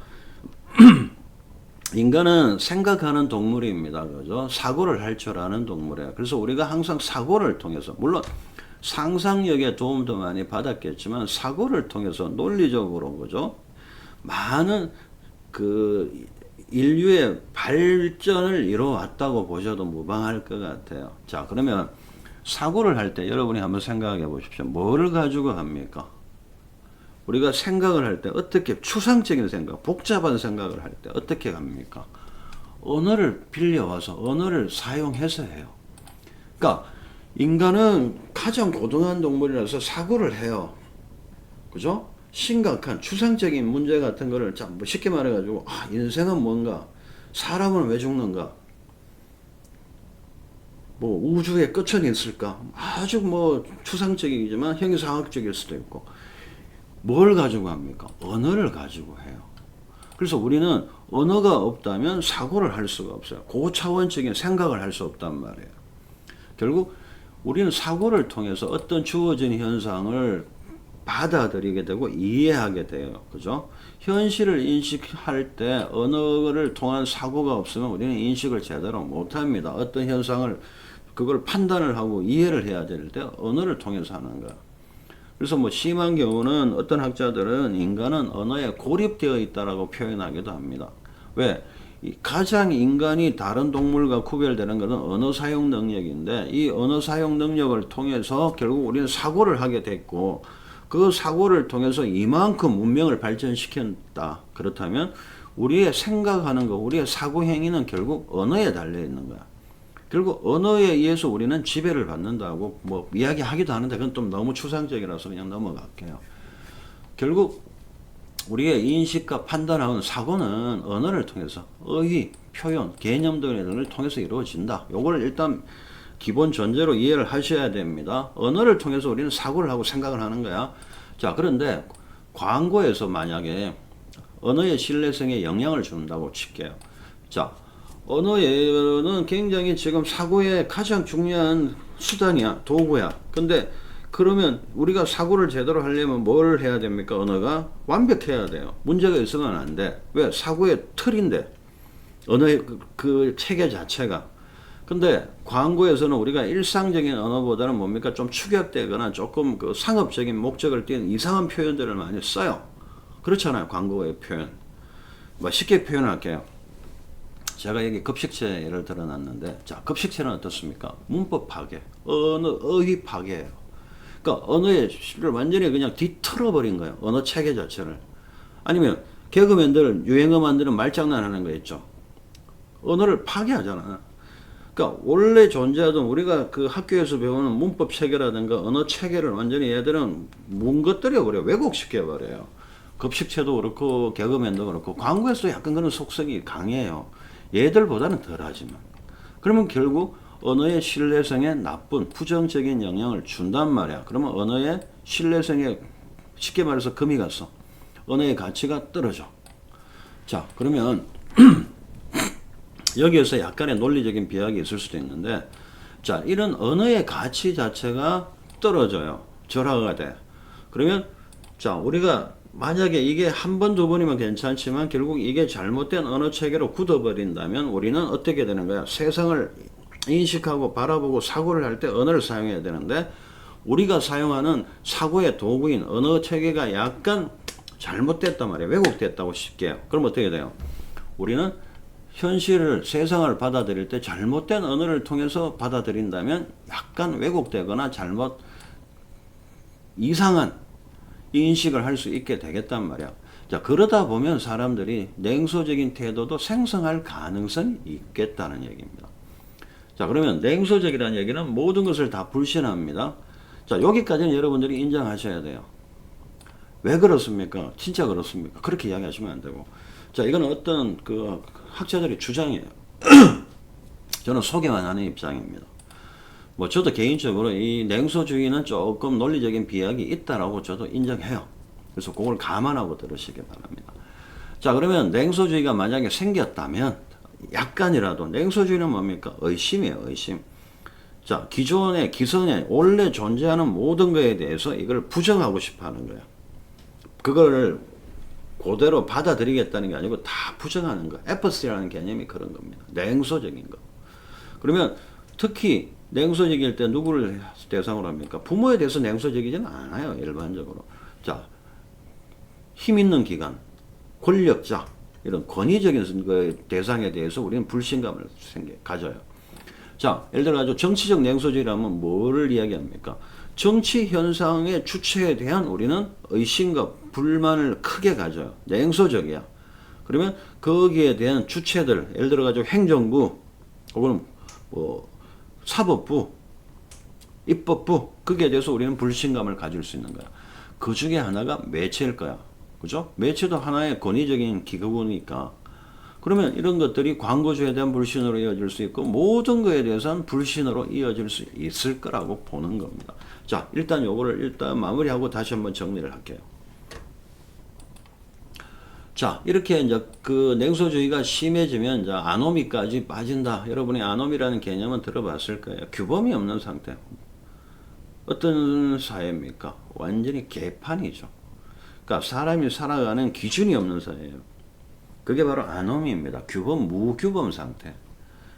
인간은 생각하는 동물입니다. 그죠? 사고를 할 줄 아는 동물이에요. 그래서 우리가 항상 사고를 통해서, 물론 상상력에 도움도 많이 받았겠지만 사고를 통해서 논리적으로, 그죠? 많은 그 인류의 발전을 이뤄왔다고 보셔도 무방할 것 같아요. 자, 그러면 사고를 할 때 여러분이 한번 생각해 보십시오. 뭐를 가지고 합니까? 우리가 생각을 할 때 어떻게, 추상적인 생각, 복잡한 생각을 할 때 어떻게 합니까? 언어를 빌려와서 언어를 사용해서 해요. 그러니까 인간은 가장 고등한 동물이라서 사고를 해요. 그죠? 심각한 추상적인 문제 같은 거를 쉽게 말해가지고, 인생은 뭔가, 사람은 왜 죽는가, 뭐 우주의 끝은 있을까, 아주 뭐 추상적이지만 형이상학적일 수도 있고, 뭘 가지고 합니까? 언어를 가지고 해요. 그래서 우리는 언어가 없다면 사고를 할 수가 없어요. 고차원적인 생각을 할 수 없단 말이에요. 결국 우리는 사고를 통해서 어떤 주어진 현상을 받아들이게 되고 이해하게 돼요. 그죠? 현실을 인식할 때 언어를 통한 사고가 없으면 우리는 인식을 제대로 못합니다. 어떤 현상을, 그걸 판단을 하고 이해를 해야 될 때 언어를 통해서 하는 거야. 그래서 뭐 심한 경우는 어떤 학자들은 인간은 언어에 고립되어 있다라고 표현하기도 합니다. 왜? 가장 인간이 다른 동물과 구별되는 것은 언어 사용 능력인데, 이 언어 사용 능력을 통해서 결국 우리는 사고를 하게 됐고, 그 사고를 통해서 이만큼 문명을 발전시켰다. 그렇다면 우리의 생각하는 거, 우리의 사고 행위는 결국 언어에 달려 있는 거야. 결국 언어에 의해서 우리는 지배를 받는다고 뭐 이야기하기도 하는데 그건 좀 너무 추상적이라서 그냥 넘어갈게요. 결국 우리의 인식과 판단하는 사고는 언어를 통해서 어휘, 표현, 개념 등을 통해서 이루어진다. 요걸 일단 기본 전제로 이해를 하셔야 됩니다. 언어를 통해서 우리는 사고를 하고 생각을 하는 거야. 자, 그런데 광고에서 만약에 언어의 신뢰성에 영향을 준다고 칠게요. 자, 언어는 굉장히 지금 사고의 가장 중요한 수단이야, 도구야. 근데 그러면 우리가 사고를 제대로 하려면 뭘 해야 됩니까? 언어가 완벽해야 돼요. 문제가 있으면 안 돼. 왜? 사고의 틀인데. 언어의 그 체계 자체가. 근데 광고에서는 우리가 일상적인 언어보다는 뭡니까? 좀 축약되거나 조금 그 상업적인 목적을 띠는 이상한 표현들을 많이 써요. 그렇잖아요. 광고의 표현. 뭐 쉽게 표현할게요. 제가 여기 급식체 예를 들어놨는데, 자, 급식체는 어떻습니까? 문법 파괴, 어휘 파괴예요. 그러니까 언어의 실을 완전히 그냥 뒤틀어버린 거예요. 언어 체계 자체를. 아니면 개그맨들 유행어 만드는 말장난하는 거 있죠. 언어를 파괴하잖아. 그러니까 원래 존재하던 우리가 그 학교에서 배우는 문법 체계라든가 언어 체계를 완전히 얘들은 뭉거뜨려 버려, 왜곡시켜 버려요. 급식체도 그렇고 개그맨도 그렇고 광고에서 약간 그런 속성이 강해요. 얘들보다는 덜하지만. 그러면 결국 언어의 신뢰성에 나쁜 부정적인 영향을 준단 말이야. 그러면 언어의 신뢰성에 쉽게 말해서 금이 갔어. 언어의 가치가 떨어져. 자, 그러면 여기에서 약간의 논리적인 비약이 있을 수도 있는데, 자, 이런 언어의 가치 자체가 떨어져요. 절하가 돼. 그러면 자, 우리가 만약에 이게 한 번, 두 번이면 괜찮지만 결국 이게 잘못된 언어 체계로 굳어버린다면 우리는 어떻게 되는 거야? 세상을 인식하고 바라보고 사고를 할 때 언어를 사용해야 되는데, 우리가 사용하는 사고의 도구인 언어 체계가 약간 잘못됐단 말이에요. 왜곡됐다고 쉽게. 그럼 어떻게 돼요? 우리는 현실을, 세상을 받아들일 때 잘못된 언어를 통해서 받아들인다면 약간 왜곡되거나 잘못, 이상한 인식을 할 수 있게 되겠단 말이야. 자, 그러다 보면 사람들이 냉소적인 태도도 생성할 가능성이 있겠다는 얘기입니다. 자, 그러면 냉소적이라는 얘기는 모든 것을 다 불신합니다. 자, 여기까지는 여러분들이 인정하셔야 돼요. 왜 그렇습니까? 진짜 그렇습니까? 그렇게 이야기하시면 안 되고. 자, 이거는 어떤 그 학자들의 주장이에요. 저는 소개만 하는 입장입니다. 뭐 저도 개인적으로 이 냉소주의는 조금 논리적인 비약이 있다라고 저도 인정해요. 그래서 그걸 감안하고 들으시기 바랍니다. 자, 그러면 냉소주의가 만약에 생겼다면 약간이라도, 냉소주의는 뭡니까? 의심이에요, 의심. 자, 기존의 기성에 원래 존재하는 모든 것에 대해서 이걸 부정하고 싶어 하는 거야. 그걸 그대로 받아들이겠다는 게 아니고 다 부정하는 거. 에퍼스라는 개념이 그런 겁니다. 냉소적인 거. 그러면 특히 냉소적일 때 누구를 대상으로 합니까? 부모에 대해서 냉소적이지는 않아요, 일반적으로. 자, 힘 있는 기관, 권력자, 이런 권위적인 그 대상에 대해서 우리는 불신감을 가져요. 자, 예를 들어 정치적 냉소주의라면 뭐를 이야기합니까? 정치 현상의 주체에 대한 우리는 의심과 불만을 크게 가져요. 냉소적이야. 그러면 거기에 대한 주체들, 예를 들어 행정부, 혹은 뭐 사법부, 입법부, 거기에 대해서 우리는 불신감을 가질 수 있는 거야. 그 중에 하나가 매체일 거야. 그죠? 매체도 하나의 권위적인 기구니까. 그러면 이런 것들이 광고주에 대한 불신으로 이어질 수 있고, 모든 것에 대해서는 불신으로 이어질 수 있을 거라고 보는 겁니다. 자, 일단 요거를 일단 마무리하고 다시 한번 정리를 할게요. 자, 이렇게 이제 그 냉소주의가 심해지면 이제 아노미까지 빠진다. 여러분이 아노미라는 개념은 들어봤을 거예요. 규범이 없는 상태. 어떤 사회입니까? 완전히 개판이죠. 그러니까 사람이 살아가는 기준이 없는 사회예요. 그게 바로 아노미입니다. 규범, 무규범 상태.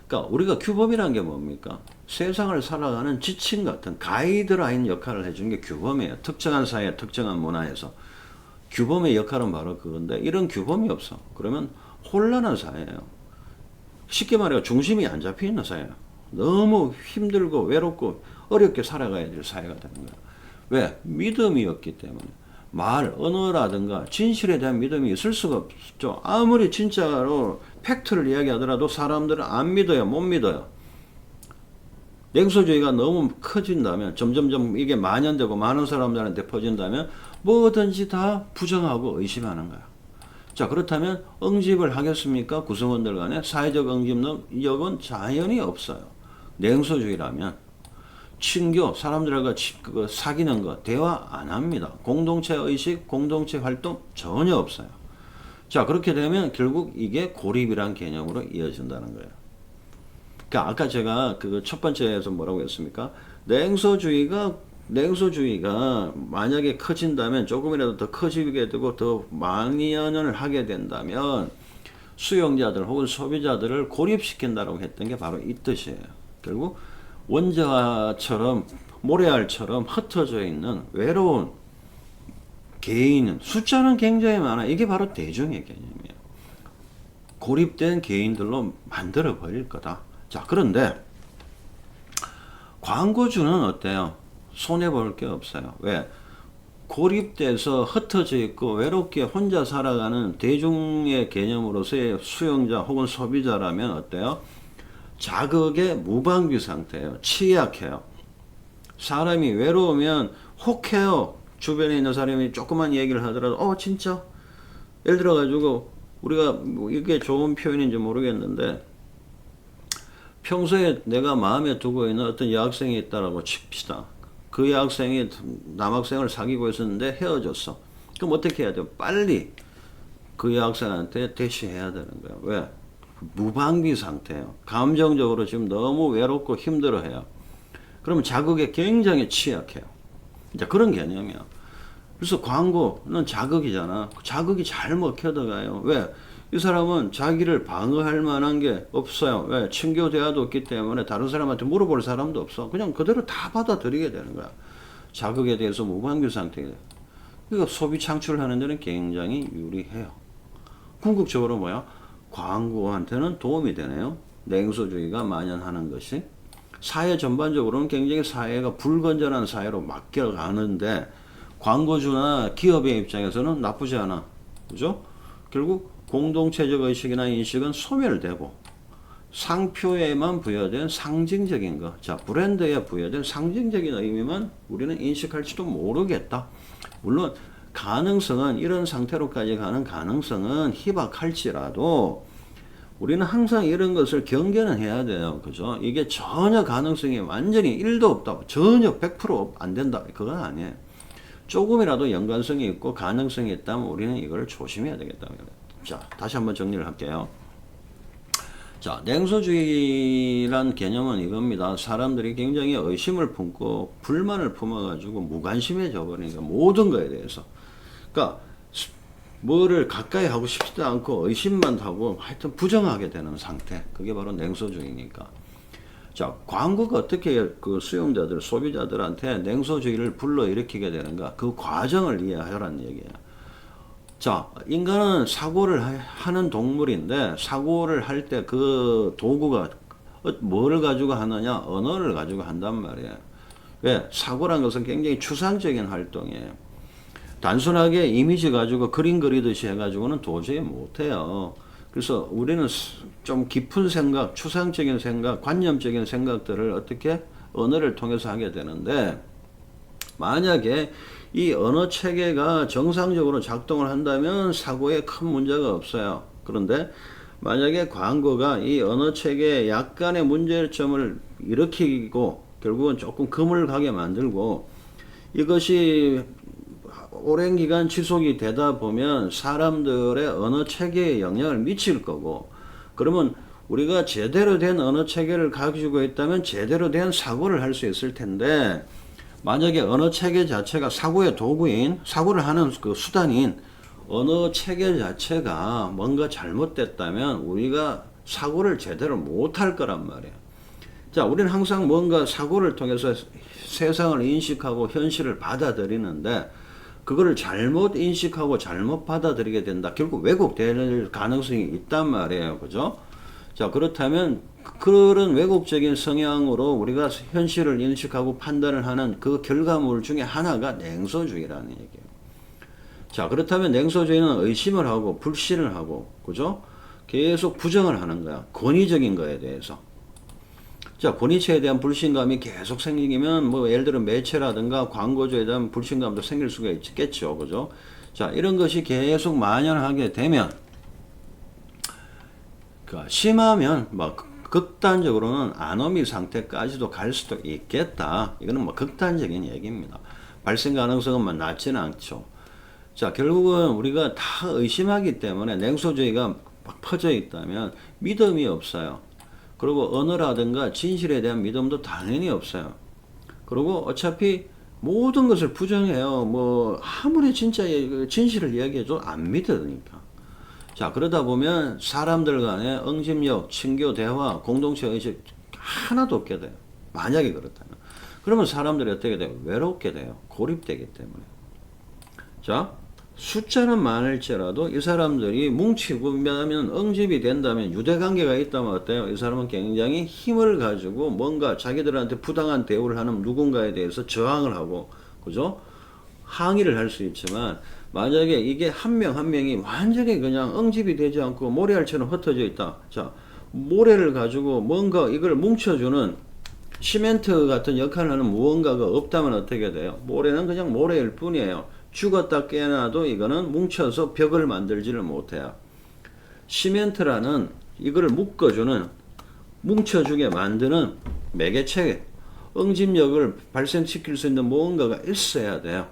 그러니까 우리가 규범이라는 게 뭡니까? 세상을 살아가는 지침 같은 가이드라인 역할을 해주는 게 규범이에요. 특정한 사회, 특정한 문화에서. 규범의 역할은 바로 그건데 이런 규범이 없어. 그러면 혼란한 사회예요. 쉽게 말해 중심이 안 잡혀 있는 사회예요. 너무 힘들고 외롭고 어렵게 살아가야 될 사회가 되는 거예요. 왜? 믿음이 없기 때문에. 말, 언어라든가 진실에 대한 믿음이 있을 수가 없죠. 아무리 진짜로 팩트를 이야기하더라도 사람들은 안 믿어요. 못 믿어요. 냉소주의가 너무 커진다면, 점점점 이게 만연되고 많은 사람들한테 퍼진다면 뭐든지 다 부정하고 의심하는 거야. 자, 그렇다면 응집을 하겠습니까? 구성원들 간에 사회적 응집력은 자연히 없어요. 냉소주의라면. 친교, 사람들과 사귀는 거, 대화 안 합니다. 공동체 의식, 공동체 활동 전혀 없어요. 자, 그렇게 되면 결국 이게 고립이란 개념으로 이어진다는 거예요. 그러니까 아까 제가 그 첫 번째에서 뭐라고 했습니까? 냉소주의가 만약에 커진다면 조금이라도 더 커지게 되고 더 만연을 하게 된다면 수용자들 혹은 소비자들을 고립시킨다고 했던 게 바로 이 뜻이에요. 결국 원자처럼 모래알처럼 흩어져 있는 외로운 개인은 숫자는 굉장히 많아. 이게 바로 대중의 개념이에요. 고립된 개인들로 만들어 버릴 거다. 자, 그런데 광고주는 어때요? 손해 볼 게 없어요. 왜? 고립돼서 흩어져 있고 외롭게 혼자 살아가는 대중의 개념으로서의 수용자 혹은 소비자라면 어때요? 자극의 무방비 상태예요. 취약해요. 사람이 외로우면 혹해요. 주변에 있는 사람이 조그만 얘기를 하더라도 진짜? 예를 들어 가지고 우리가 뭐 이게 좋은 표현인지 모르겠는데 평소에 내가 마음에 두고 있는 어떤 여학생이 있다라고 칩시다. 그 여학생이 남학생을 사귀고 있었는데 헤어졌어. 그럼 어떻게 해야 돼요? 빨리 그 여학생한테 대시해야 되는 거예요. 왜? 무방비 상태예요. 감정적으로 지금 너무 외롭고 힘들어해요. 그러면 자극에 굉장히 취약해요. 이제 그런 개념이야. 그래서 광고는 자극이잖아. 자극이 잘 먹혀 들어가요. 왜? 이 사람은 자기를 방어할 만한 게 없어요. 왜? 친교 대화도 없기 때문에 다른 사람한테 물어볼 사람도 없어. 그냥 그대로 다 받아들이게 되는 거야. 자극에 대해서 무방비 상태에. 그러니까 소비 창출하는 데는 굉장히 유리해요. 궁극적으로 뭐야? 광고한테는 도움이 되네요. 냉소주의가 만연하는 것이. 사회 전반적으로는 굉장히 사회가 불건전한 사회로 맡겨가는데 광고주나 기업의 입장에서는 나쁘지 않아. 그죠? 결국 공동체적 의식이나 인식은 소멸되고 상표에만 부여된 상징적인 것, 자 브랜드에 부여된 상징적인 의미만 우리는 인식할지도 모르겠다. 물론 가능성은 이런 상태로까지 가는 가능성은 희박할지라도 우리는 항상 이런 것을 경계는 해야 돼요. 그죠? 이게 전혀 가능성이 완전히 1도 없다. 전혀 100%안 된다. 그건 아니에요. 조금이라도 연관성이 있고 가능성이 있다면 우리는 이걸 조심해야 되겠다. 자, 다시 한번 정리를 할게요. 자, 냉소주의란 개념은 이겁니다. 사람들이 굉장히 의심을 품고 불만을 품어가지고 무관심해져 버리니까 모든 거에 대해서. 그러니까 뭐를 가까이 하고 싶지도 않고 의심만 하고 하여튼 부정하게 되는 상태. 그게 바로 냉소주의니까. 자, 광고가 어떻게 그 수용자들, 소비자들한테 냉소주의를 불러일으키게 되는가? 그 과정을 이해하라는 얘기예요. 자, 인간은 사고를 하는 동물인데 사고를 할 때 그 도구가 뭐를 가지고 하느냐? 언어를 가지고 한단 말이에요. 왜? 사고란 것은 굉장히 추상적인 활동이에요. 단순하게 이미지 가지고 그림 그리듯이 해가지고는 도저히 못해요. 그래서 우리는 좀 깊은 생각, 추상적인 생각, 관념적인 생각들을 어떻게 언어를 통해서 하게 되는데 만약에 이 언어 체계가 정상적으로 작동을 한다면 사고에 큰 문제가 없어요. 그런데 만약에 광고가 이 언어 체계에 약간의 문제점을 일으키고 결국은 조금 금을 가게 만들고 이것이 오랜 기간 지속이 되다 보면 사람들의 언어 체계에 영향을 미칠 거고 그러면 우리가 제대로 된 언어 체계를 가지고 있다면 제대로 된 사고를 할 수 있을 텐데 만약에 언어 체계 자체가 사고의 도구인 사고를 하는 그 수단인 언어 체계 자체가 뭔가 잘못됐다면 우리가 사고를 제대로 못할 거란 말이에요. 자, 우리는 항상 뭔가 사고를 통해서 세상을 인식하고 현실을 받아들이는데 그거를 잘못 인식하고 잘못 받아들이게 된다. 결국 왜곡될 가능성이 있단 말이에요. 그죠? 자, 그렇다면 그런 왜곡적인 성향으로 우리가 현실을 인식하고 판단을 하는 그 결과물 중에 하나가 냉소주의라는 얘기예요. 자, 그렇다면 냉소주의는 의심을 하고 불신을 하고 그죠? 계속 부정을 하는 거야. 권위적인 거에 대해서. 자, 권위체에 대한 불신감이 계속 생기면 뭐 예를 들어 매체라든가 광고주에 대한 불신감도 생길 수가 있겠죠. 그죠? 자, 이런 것이 계속 만연하게 되면 심하면 막 극단적으로는 아노미 상태까지도 갈 수도 있겠다. 이거는 뭐 극단적인 얘기입니다. 발생 가능성은 낮지는 않죠. 자, 결국은 우리가 다 의심하기 때문에 냉소주의가 막 퍼져 있다면 믿음이 없어요. 그리고 언어라든가 진실에 대한 믿음도 당연히 없어요. 그리고 어차피 모든 것을 부정해요. 뭐 아무리 진짜 진실을 이야기해도 안 믿으니까. 자, 그러다 보면 사람들 간의 응집력, 친교, 대화, 공동체 의식 하나도 없게 돼요. 만약에 그렇다면. 그러면 사람들이 어떻게 돼요? 외롭게 돼요. 고립되기 때문에. 자, 숫자는 많을지라도 이 사람들이 뭉치고 왜냐하면 응집이 된다면 유대관계가 있다면 어때요? 이 사람은 굉장히 힘을 가지고 뭔가 자기들한테 부당한 대우를 하는 누군가에 대해서 저항을 하고 그죠? 항의를 할 수 있지만 만약에 이게 한 명 한 명이 완전히 그냥 응집이 되지 않고 모래알처럼 흩어져 있다. 자, 모래를 가지고 뭔가 이걸 뭉쳐주는 시멘트 같은 역할을 하는 무언가가 없다면 어떻게 돼요? 모래는 그냥 모래일 뿐이에요. 죽었다 깨어나도 이거는 뭉쳐서 벽을 만들지를 못해요. 시멘트라는 이거를 묶어주는 뭉쳐주게 만드는 매개체 응집력을 발생시킬 수 있는 무언가가 있어야 돼요.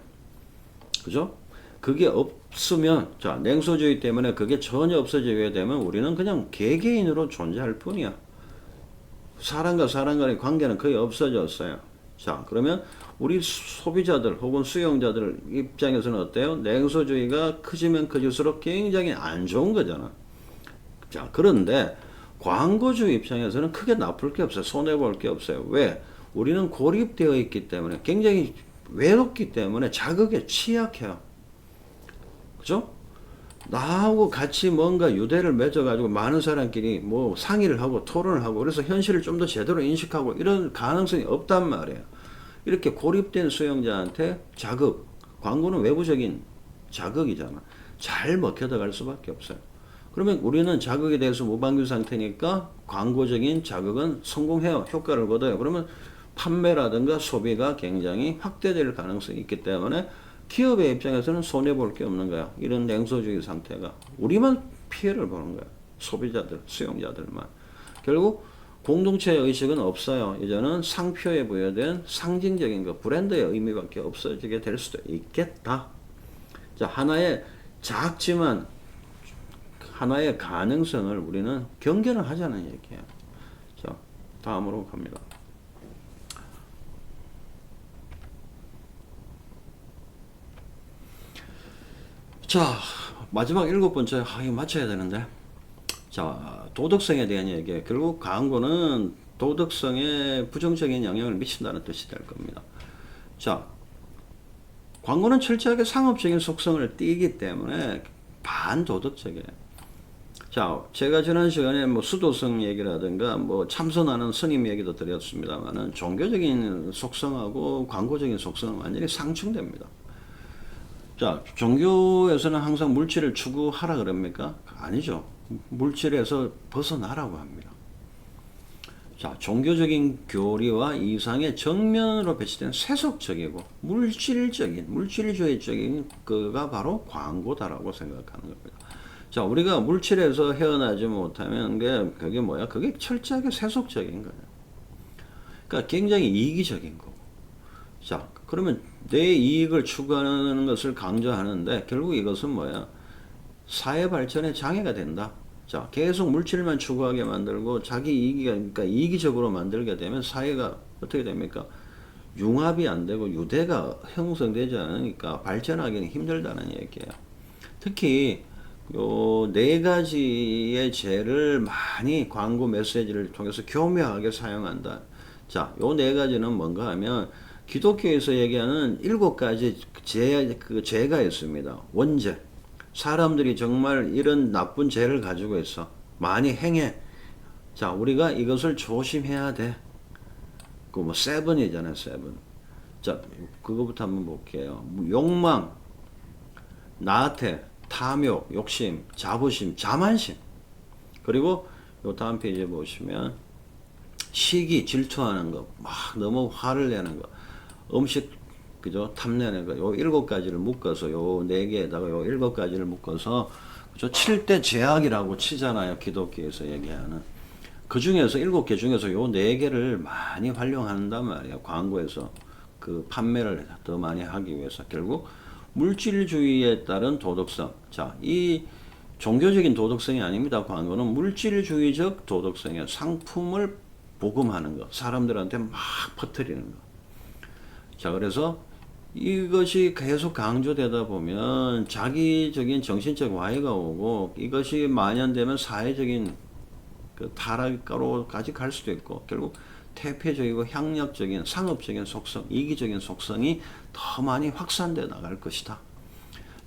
그죠? 그게 없으면 자 냉소주의 때문에 그게 전혀 없어지게 되면 우리는 그냥 개개인으로 존재할 뿐이야. 사람과 사람 간의 관계는 거의 없어졌어요. 자, 그러면 우리 소비자들 혹은 수용자들 입장에서는 어때요? 냉소주의가 커지면 커질수록 굉장히 안 좋은 거잖아. 자, 그런데 광고주 입장에서는 크게 나쁠 게 없어요. 손해볼 게 없어요. 왜? 우리는 고립되어 있기 때문에 굉장히 외롭기 때문에 자극에 취약해요. 그죠? 나하고 같이 뭔가 유대를 맺어가지고 많은 사람끼리 뭐 상의를 하고 토론을 하고 그래서 현실을 좀 더 제대로 인식하고 이런 가능성이 없단 말이에요. 이렇게 고립된 수용자한테 자극, 광고는 외부적인 자극이잖아. 잘 먹혀들어갈 수밖에 없어요. 그러면 우리는 자극에 대해서 무방비 상태니까 광고적인 자극은 성공해요. 효과를 거둬요. 그러면 판매라든가 소비가 굉장히 확대될 가능성이 있기 때문에 기업의 입장에서는 손해볼 게 없는 거야. 이런 냉소주의 상태가. 우리만 피해를 보는 거야. 소비자들, 수용자들만. 결국 공동체 의식은 없어요. 이제는 상표에 부여된 상징적인 것, 브랜드의 의미밖에 없어지게 될 수도 있겠다. 자, 하나의 작지만 하나의 가능성을 우리는 경계는 하자는 얘기예요. 자, 다음으로 갑니다. 자, 마지막 7번째. 이거 맞춰야 되는데. 자, 도덕성에 대한 얘기예요. 결국 광고는 도덕성에 부정적인 영향을 미친다는 뜻이 될 겁니다. 자, 광고는 철저하게 상업적인 속성을 띠기 때문에 반도덕적이에요. 자, 제가 지난 시간에 뭐 수도성 얘기라든가 뭐 참선하는 스님 얘기도 드렸습니다만은 종교적인 속성하고 광고적인 속성은 완전히 상충됩니다. 자, 종교에서는 항상 물질을 추구하라 그럽니까? 아니죠. 물질에서 벗어나라고 합니다. 자, 종교적인 교리와 이상의 정면으로 배치된 세속적이고 물질적인, 물질주의적인 그가 바로 광고다라고 생각하는 겁니다. 자, 우리가 물질에서 헤어나지 못하면 그게 뭐야? 그게 철저하게 세속적인 거예요. 그러니까 굉장히 이기적인 거고. 자, 그러면 내 이익을 추구하는 것을 강조하는데 결국 이것은 뭐야? 사회 발전에 장애가 된다. 자, 계속 물질만 추구하게 만들고 자기 이익이, 그러니까 이기적으로 만들게 되면 사회가 어떻게 됩니까? 융합이 안 되고 유대가 형성되지 않으니까 발전하기는 힘들다는 얘기예요. 특히 요 네 가지의 죄를 많이 광고 메시지를 통해서 교묘하게 사용한다. 자, 요 네 가지는 뭔가 하면 기독교에서 얘기하는 7가지 죄가 있습니다. 원죄. 사람들이 정말 이런 나쁜 죄를 가지고 있어. 많이 행해. 자, 우리가 이것을 조심해야 돼. 그 뭐 세븐이잖아요, 세븐. 자, 그거부터 한번 볼게요. 욕망, 나태, 탐욕, 욕심, 자부심, 자만심. 그리고 요 다음 페이지에 보시면 시기, 질투하는 거, 막 너무 화를 내는 거, 음식 그죠? 탐내는 거, 요 7가지를 묶어서, 요 4개에다가 요 7가지를 묶어서, 그죠? 7대 죄악이라고 치잖아요. 기독교에서 얘기하는. 그 중에서 7개 중에서 요 4개를 많이 활용한단 말이에요. 광고에서. 그 판매를 더 많이 하기 위해서. 결국, 물질주의에 따른 도덕성. 자, 이 종교적인 도덕성이 아닙니다. 광고는 물질주의적 도덕성이에요. 상품을 복음하는 거, 사람들한테 막 퍼뜨리는 거. 자, 그래서 이것이 계속 강조되다 보면 자기적인 정신적 와해가 오고, 이것이 만연되면 사회적인 그 타락으로까지 갈 수도 있고, 결국 퇴폐적이고 향락적인 상업적인 속성, 이기적인 속성이 더 많이 확산돼 나갈 것이다.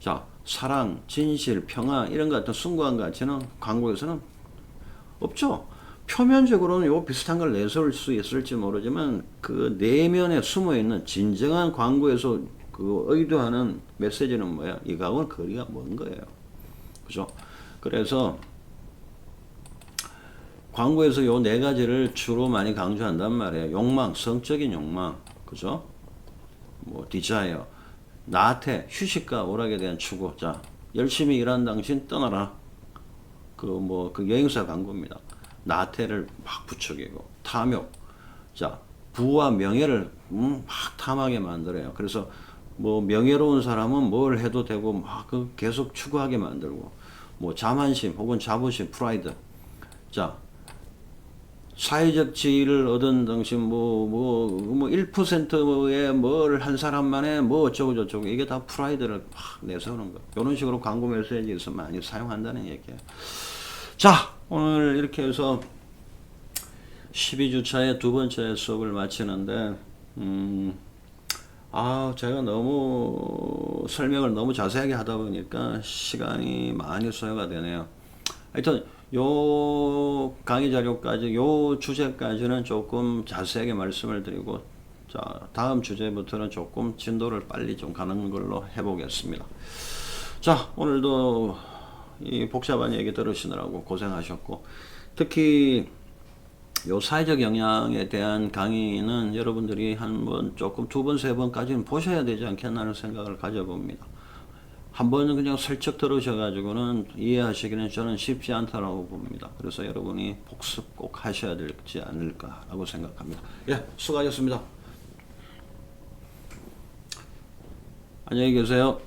자, 사랑, 진실, 평화 이런 것 같은 숭고한 가치는 광고에서는 없죠. 표면적으로는 요 비슷한 걸 내세울 수 있을지 모르지만 그 내면에 숨어 있는 진정한 광고에서 그 의도하는 메시지는 뭐야? 이거하고는 거리가 먼 거예요. 그죠? 그래서 광고에서 요 네 가지를 주로 많이 강조한단 말이에요. 욕망, 성적인 욕망, 그죠? 뭐 디자이어, 나태, 휴식과 오락에 대한 추구. 자, 열심히 일한 당신 떠나라. 그 여행사 광고입니다. 나태를 막 부추기고, 탐욕. 자, 부와 명예를 막 탐하게 만들어요. 그래서 뭐 명예로운 사람은 뭘 해도 되고 막 계속 추구하게 만들고, 뭐 자만심 혹은 자부심, 프라이드. 자, 사회적 지위를 얻은 당신 1%의 뭘 한 사람만의 뭐 어쩌고 저쩌고, 이게 다 프라이드를 막 내세우는 거. 이런 식으로 광고 메시지에서 많이 사용한다는 얘기예요. 자, 오늘 이렇게 해서 12주차의 두 번째 수업을 마치는데, 제가 너무 설명을 너무 자세하게 하다 보니까 시간이 많이 소요가 되네요. 하여튼 요 강의 자료까지, 요 주제까지는 조금 자세하게 말씀을 드리고, 자, 다음 주제부터는 조금 진도를 빨리 좀 가는 걸로 해보겠습니다. 자, 오늘도 이 복잡한 얘기 들으시느라고 고생하셨고, 특히 요 사회적 영향에 대한 강의는 여러분들이 한번 조금 두 번, 세 번까지는 보셔야 되지 않겠나 하는 생각을 가져봅니다. 한 번은 그냥 슬쩍 들으셔가지고는 이해하시기는 저는 쉽지 않다라고 봅니다. 그래서 여러분이 복습 꼭 하셔야 되지 않을까라고 생각합니다. 예, 수고하셨습니다. 안녕히 계세요.